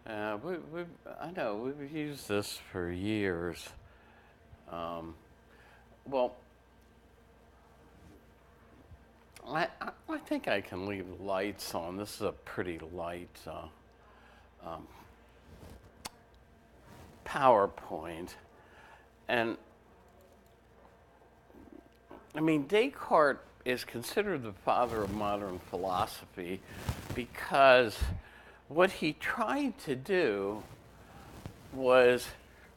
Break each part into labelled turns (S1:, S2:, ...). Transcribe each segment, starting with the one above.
S1: I know we've used this for years. Um, well, I think I can leave the lights on. This is a pretty light um, PowerPoint. And I mean, Descartes is considered the father of modern philosophy because what he tried to do was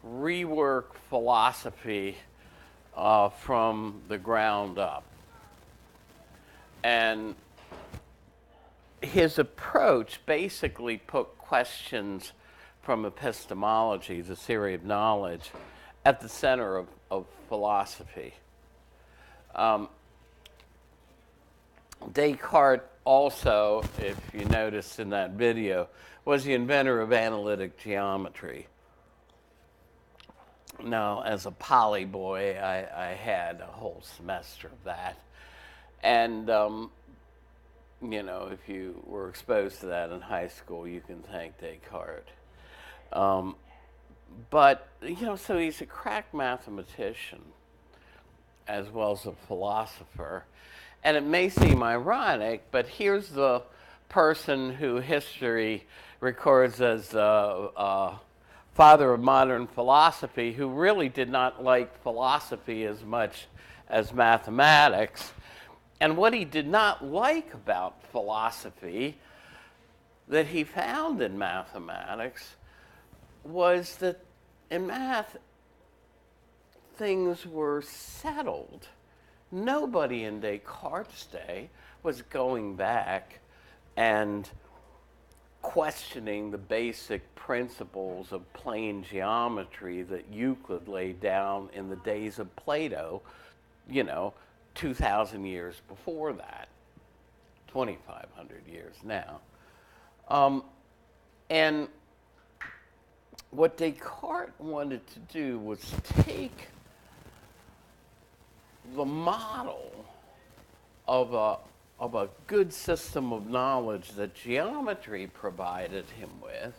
S1: rework philosophy from the ground up. And his approach basically put questions from epistemology, the theory of knowledge, at the center of philosophy. Um, Descartes also, if you noticed in that video, was the inventor of analytic geometry. Now, as a poly boy, I had a whole semester of that. And, if you were exposed to that in high school, you can thank Descartes. So he's a crack mathematician as well as a philosopher. And it may seem ironic, but here's the person who history records as the father of modern philosophy, who really did not like philosophy as much as mathematics. And what he did not like about philosophy that he found in mathematics was that in math, things were settled. Nobody in Descartes' day was going back and questioning the basic principles of plane geometry that Euclid laid down in the days of Plato, 2,000 years before that, 2,500 years now. And what Descartes wanted to do was take the model of a good system of knowledge that geometry provided him with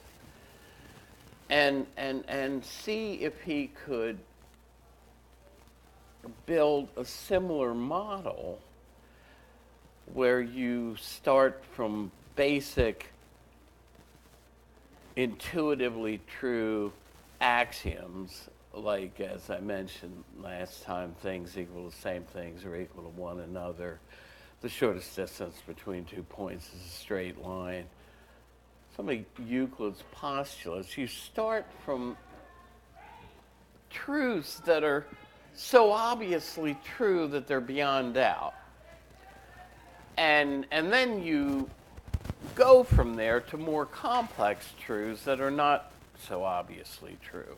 S1: and see if he could build a similar model where you start from basic, intuitively true axioms, like, as I mentioned last time, things equal the same things or equal to one another. The shortest distance between 2 points is a straight line. Some of Euclid's postulates, you start from truths that are so obviously true that they're beyond doubt. And then you go from there to more complex truths that are not so obviously true.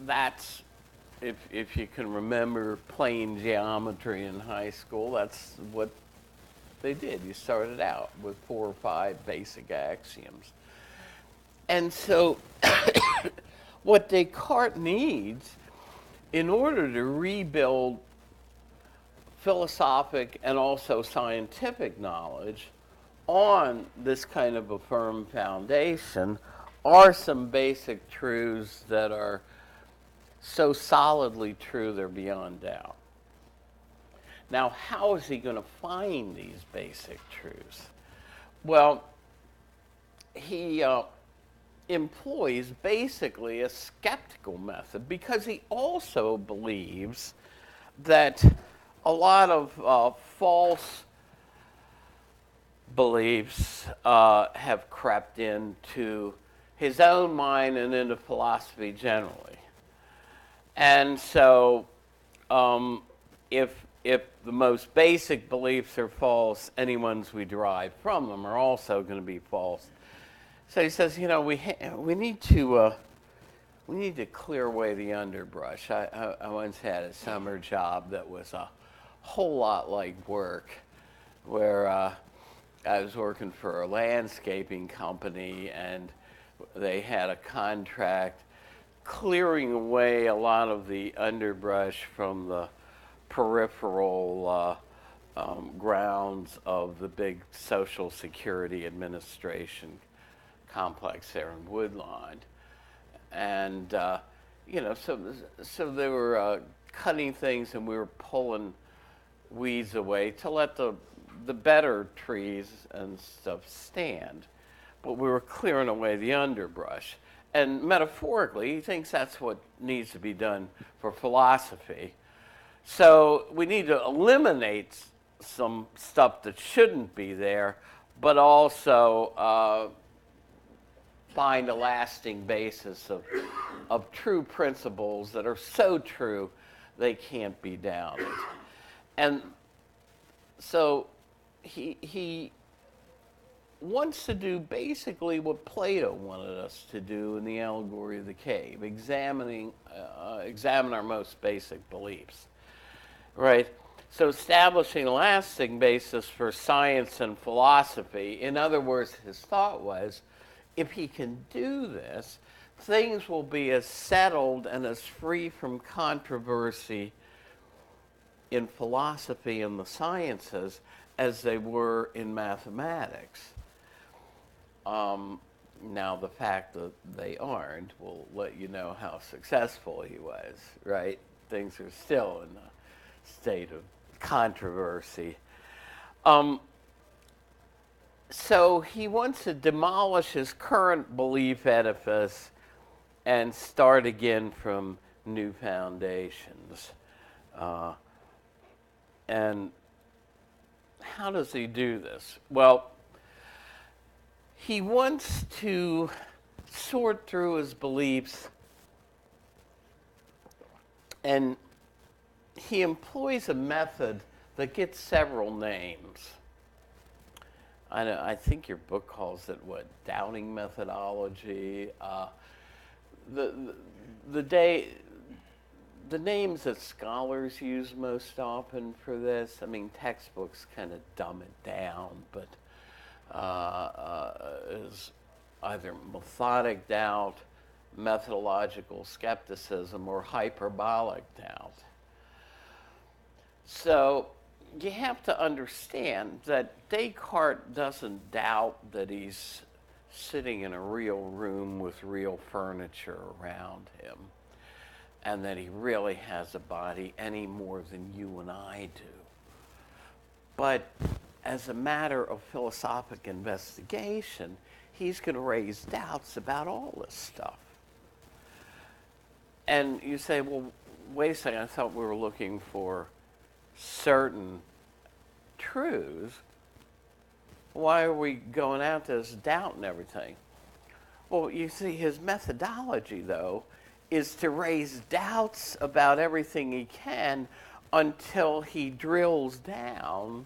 S1: That's, if you can remember plane geometry in high school, that's what they did. You started out with 4 or 5 basic axioms. And so what Descartes needs in order to rebuild philosophic and also scientific knowledge on this kind of a firm foundation are some basic truths that are so solidly true they're beyond doubt. Now, how is he going to find these basic truths? Well, he employs basically a skeptical method because he also believes that a lot of false beliefs have crept into his own mind and into philosophy generally. And so if the most basic beliefs are false, any ones we derive from them are also going to be false. So he says, we need to clear away the underbrush. I once had a summer job that was a whole lot like work, where I was working for a landscaping company, and they had a contract clearing away a lot of the underbrush from the peripheral grounds of the big Social Security Administration complex there in Woodlawn. And, so they were cutting things and we were pulling weeds away to let the better trees and stuff stand. But we were clearing away the underbrush. And metaphorically, he thinks that's what needs to be done for philosophy. So we need to eliminate some stuff that shouldn't be there, but also find a lasting basis of true principles that are so true they can't be doubted. And so he wants to do basically what Plato wanted us to do in the Allegory of the Cave, examine our most basic beliefs, right? So establishing a lasting basis for science and philosophy. In other words, his thought was, if he can do this, things will be as settled and as free from controversy in philosophy and the sciences as they were in mathematics. Now, the fact that they aren't will let you know how successful he was, right? Things are still in a state of controversy. So he wants to demolish his current belief edifice and start again from new foundations. And how does he do this? Well, he wants to sort through his beliefs, and he employs a method that gets several names. I think your book calls it, doubting methodology. The names that scholars use most often for this, I mean, textbooks kind of dumb it down, but is either methodic doubt, methodological skepticism, or hyperbolic doubt. So you have to understand that Descartes doesn't doubt that he's sitting in a real room with real furniture around him and that he really has a body any more than you and I do. But as a matter of philosophic investigation, he's going to raise doubts about all this stuff. And you say, well, wait a second, I thought we were looking for certain truths. Why are we going out this doubt and everything? Well, you see, his methodology, though, is to raise doubts about everything he can until he drills down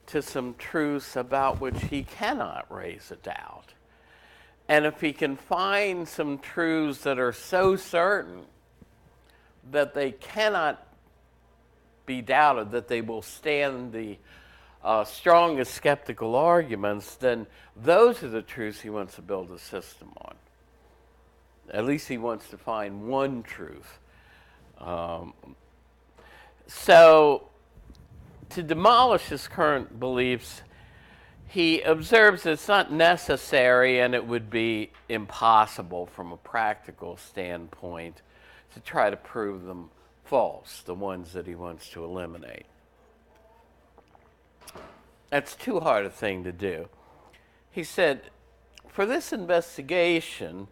S1: to some truths about which he cannot raise a doubt. And if he can find some truths that are so certain that they cannot be doubted, that they will stand the strongest skeptical arguments, then those are the truths he wants to build a system on. At least he wants to find one truth. So, to demolish his current beliefs, he observes it's not necessary and it would be impossible from a practical standpoint to try to prove them false, the ones that he wants to eliminate. That's too hard a thing to do. He said, for this investigation,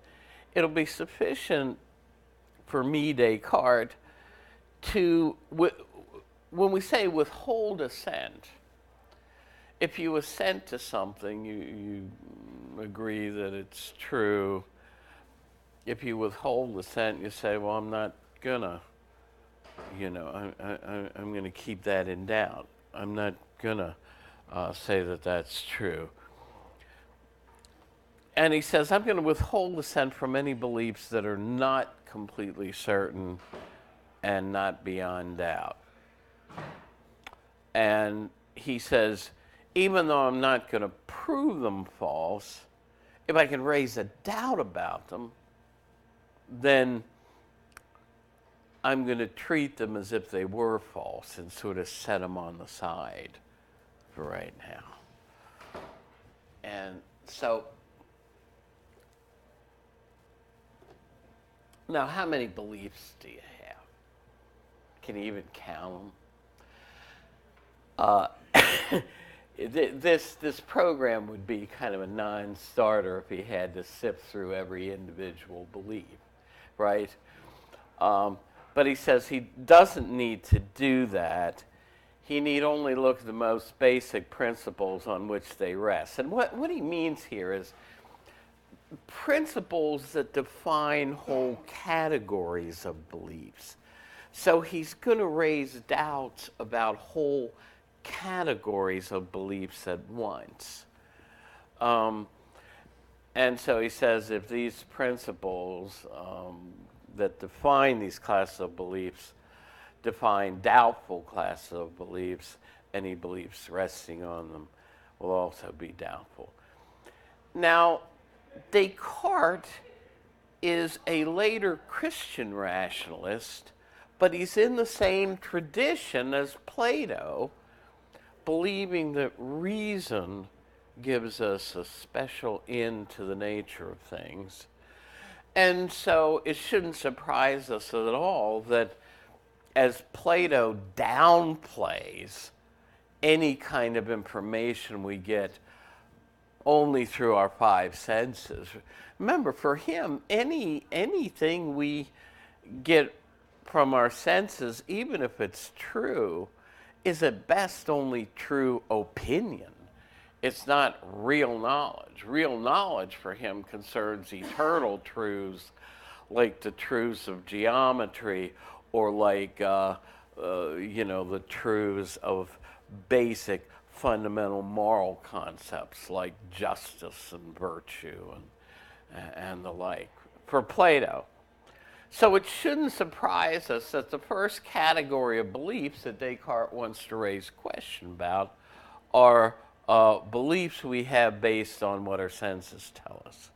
S1: it'll be sufficient for me, Descartes, to, when we say withhold assent, if you assent to something, you agree that it's true. If you withhold assent, you say, well, I'm not gonna, I'm gonna keep that in doubt. I'm not gonna say that that's true. And he says, I'm going to withhold assent from any beliefs that are not completely certain and not beyond doubt. And he says, even though I'm not going to prove them false, if I can raise a doubt about them, then I'm going to treat them as if they were false and sort of set them on the side for right now. And so Now, how many beliefs do you have? Can you even count them? This program would be kind of a non-starter if he had to sift through every individual belief, right? But he says he doesn't need to do that. He need only look at the most basic principles on which they rest. And what he means here is principles that define whole categories of beliefs. So he's going to raise doubts about whole categories of beliefs at once. And so he says if these principles that define these classes of beliefs define doubtful classes of beliefs, any beliefs resting on them will also be doubtful. Now, Descartes is a later Christian rationalist, but he's in the same tradition as Plato, believing that reason gives us a special end to the nature of things. And so it shouldn't surprise us at all that as Plato downplays any kind of information we get only through our five senses. Remember, for him, anything we get from our senses, even if it's true, is at best only true opinion. It's not real knowledge. Real knowledge for him concerns eternal truths, like the truths of geometry, or like the truths of basic fundamental moral concepts like justice and virtue and the like, for Plato. So it shouldn't surprise us that the first category of beliefs that Descartes wants to raise question about are beliefs we have based on what our senses tell us.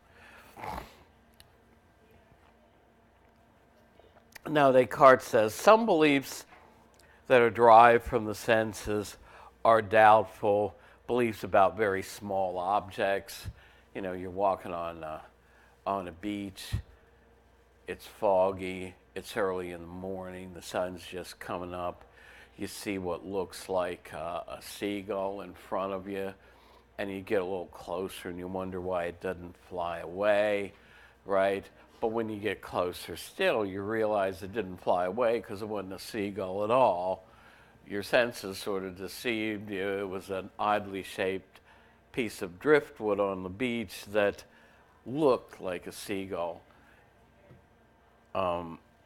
S1: Now, Descartes says some beliefs that are derived from the senses are doubtful. Beliefs about very small objects. You know, you're walking on a beach. It's foggy. It's early in the morning. The sun's just coming up. You see what looks like a seagull in front of you, and you get a little closer and you wonder why it doesn't fly away, right? But when you get closer still, you realize it didn't fly away because it wasn't a seagull at all. Your senses sort of deceived you. It was an oddly shaped piece of driftwood on the beach that looked like a seagull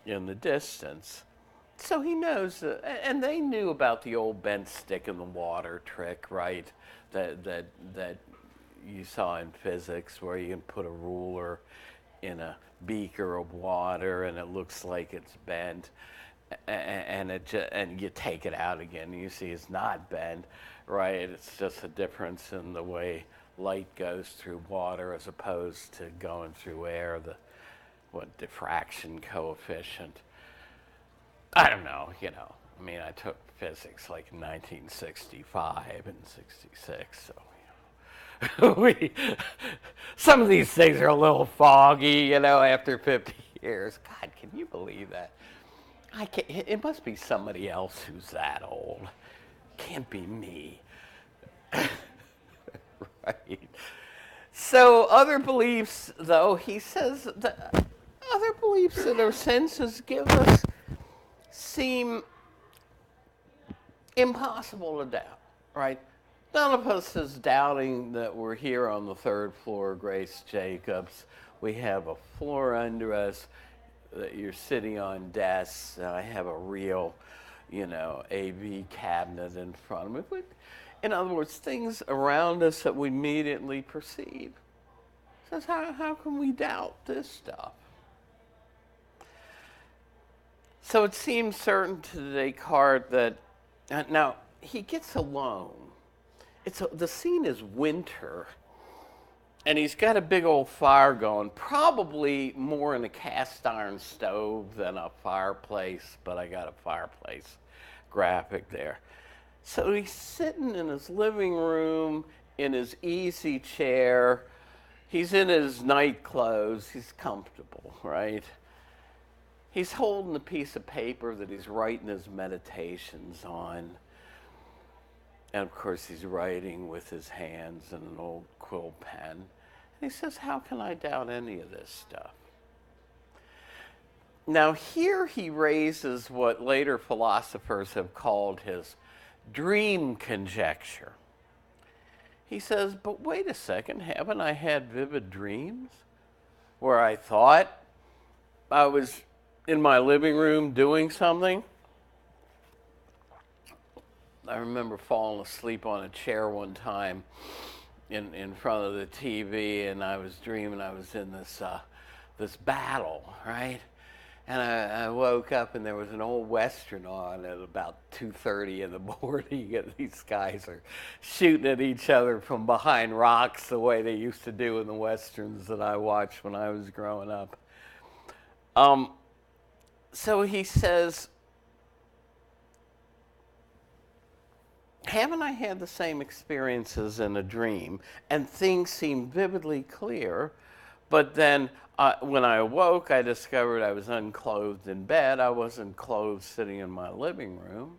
S1: in the distance. So he knows, and they knew about the old bent stick in the water trick, right? That you saw in physics, where you can put a ruler in a beaker of water and it looks like it's bent, and you take it out again and you see it's not bent, right? It's just a difference in the way light goes through water as opposed to going through air, the diffraction coefficient. I don't know, I mean, I took physics like in 1965 and 66, so, some of these things are a little foggy, after 50 years. God, can you believe that? It must be somebody else who's that old. Can't be me. Right. So other beliefs, though, he says that other beliefs that our senses give us seem impossible to doubt, right? None of us is doubting that we're here on the third floor of Grace Jacobs. We have a floor under us, that you're sitting on desks. I have a real, AV cabinet in front of me. In other words, things around us that we immediately perceive. Says, how can we doubt this stuff? So it seems certain to Descartes that, now, he gets alone. The scene is winter, and he's got a big old fire going, probably more in a cast iron stove than a fireplace, but I got a fireplace graphic there. So he's sitting in his living room in his easy chair. He's in his night clothes. He's comfortable, right? he's holding a piece of paper that he's writing his meditations on. And of course, he's writing with his hands and an old quill pen. And he says, how can I doubt any of this stuff? Now, here he raises what later philosophers have called his dream conjecture. He says, but wait a second, haven't I had vivid dreams where I thought I was in my living room doing something? I remember falling asleep on a chair one time in front of the TV, and I was dreaming I was in this battle, right? And I woke up and there was an old Western on at about 2:30 in the morning, and these guys are shooting at each other from behind rocks the way they used to do in the Westerns that I watched when I was growing up. So he says, haven't I had the same experiences in a dream? And things seem vividly clear, but then when I awoke, I discovered I was unclothed in bed. I wasn't clothed sitting in my living room.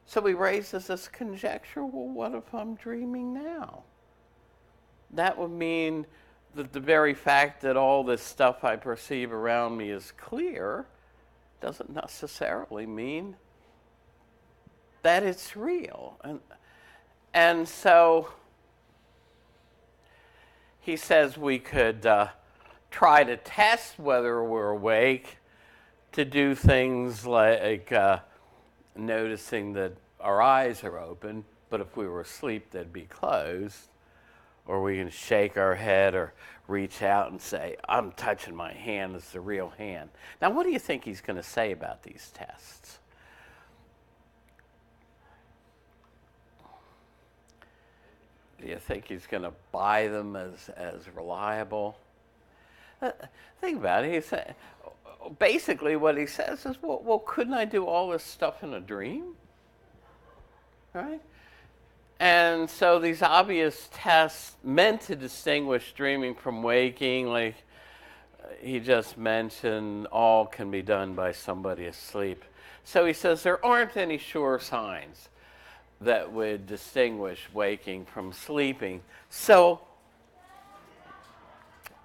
S1: So he raises this conjecture, well, what if I'm dreaming now? That would mean that the very fact that all this stuff I perceive around me is clear doesn't necessarily mean that it's real. And so he says we could try to test whether we're awake to do things like noticing that our eyes are open, but if we were asleep, they'd be closed. Or we can shake our head or reach out and say, I'm touching my hand, it's the real hand. Now, what do you think he's going to say about these tests? Do you think he's going to buy them as reliable? Think about it. Basically what he says is, well, couldn't I do all this stuff in a dream? Right? And so these obvious tests meant to distinguish dreaming from waking, like he just mentioned, all can be done by somebody asleep. So he says there aren't any sure signs that would distinguish waking from sleeping. So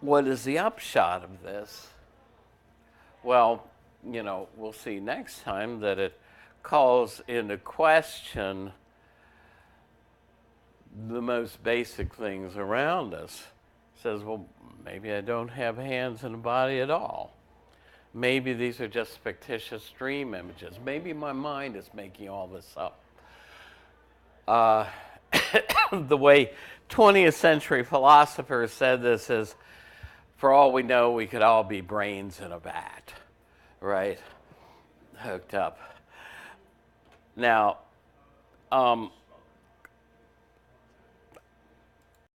S1: what is the upshot of this? Well, we'll see next time that it calls into question the most basic things around us. Says, well, maybe I don't have hands and a body at all. Maybe these are just fictitious dream images. Maybe my mind is making all this up. The way 20th century philosophers said this is, for all we know, we could all be brains in a vat, right? Hooked up. Now,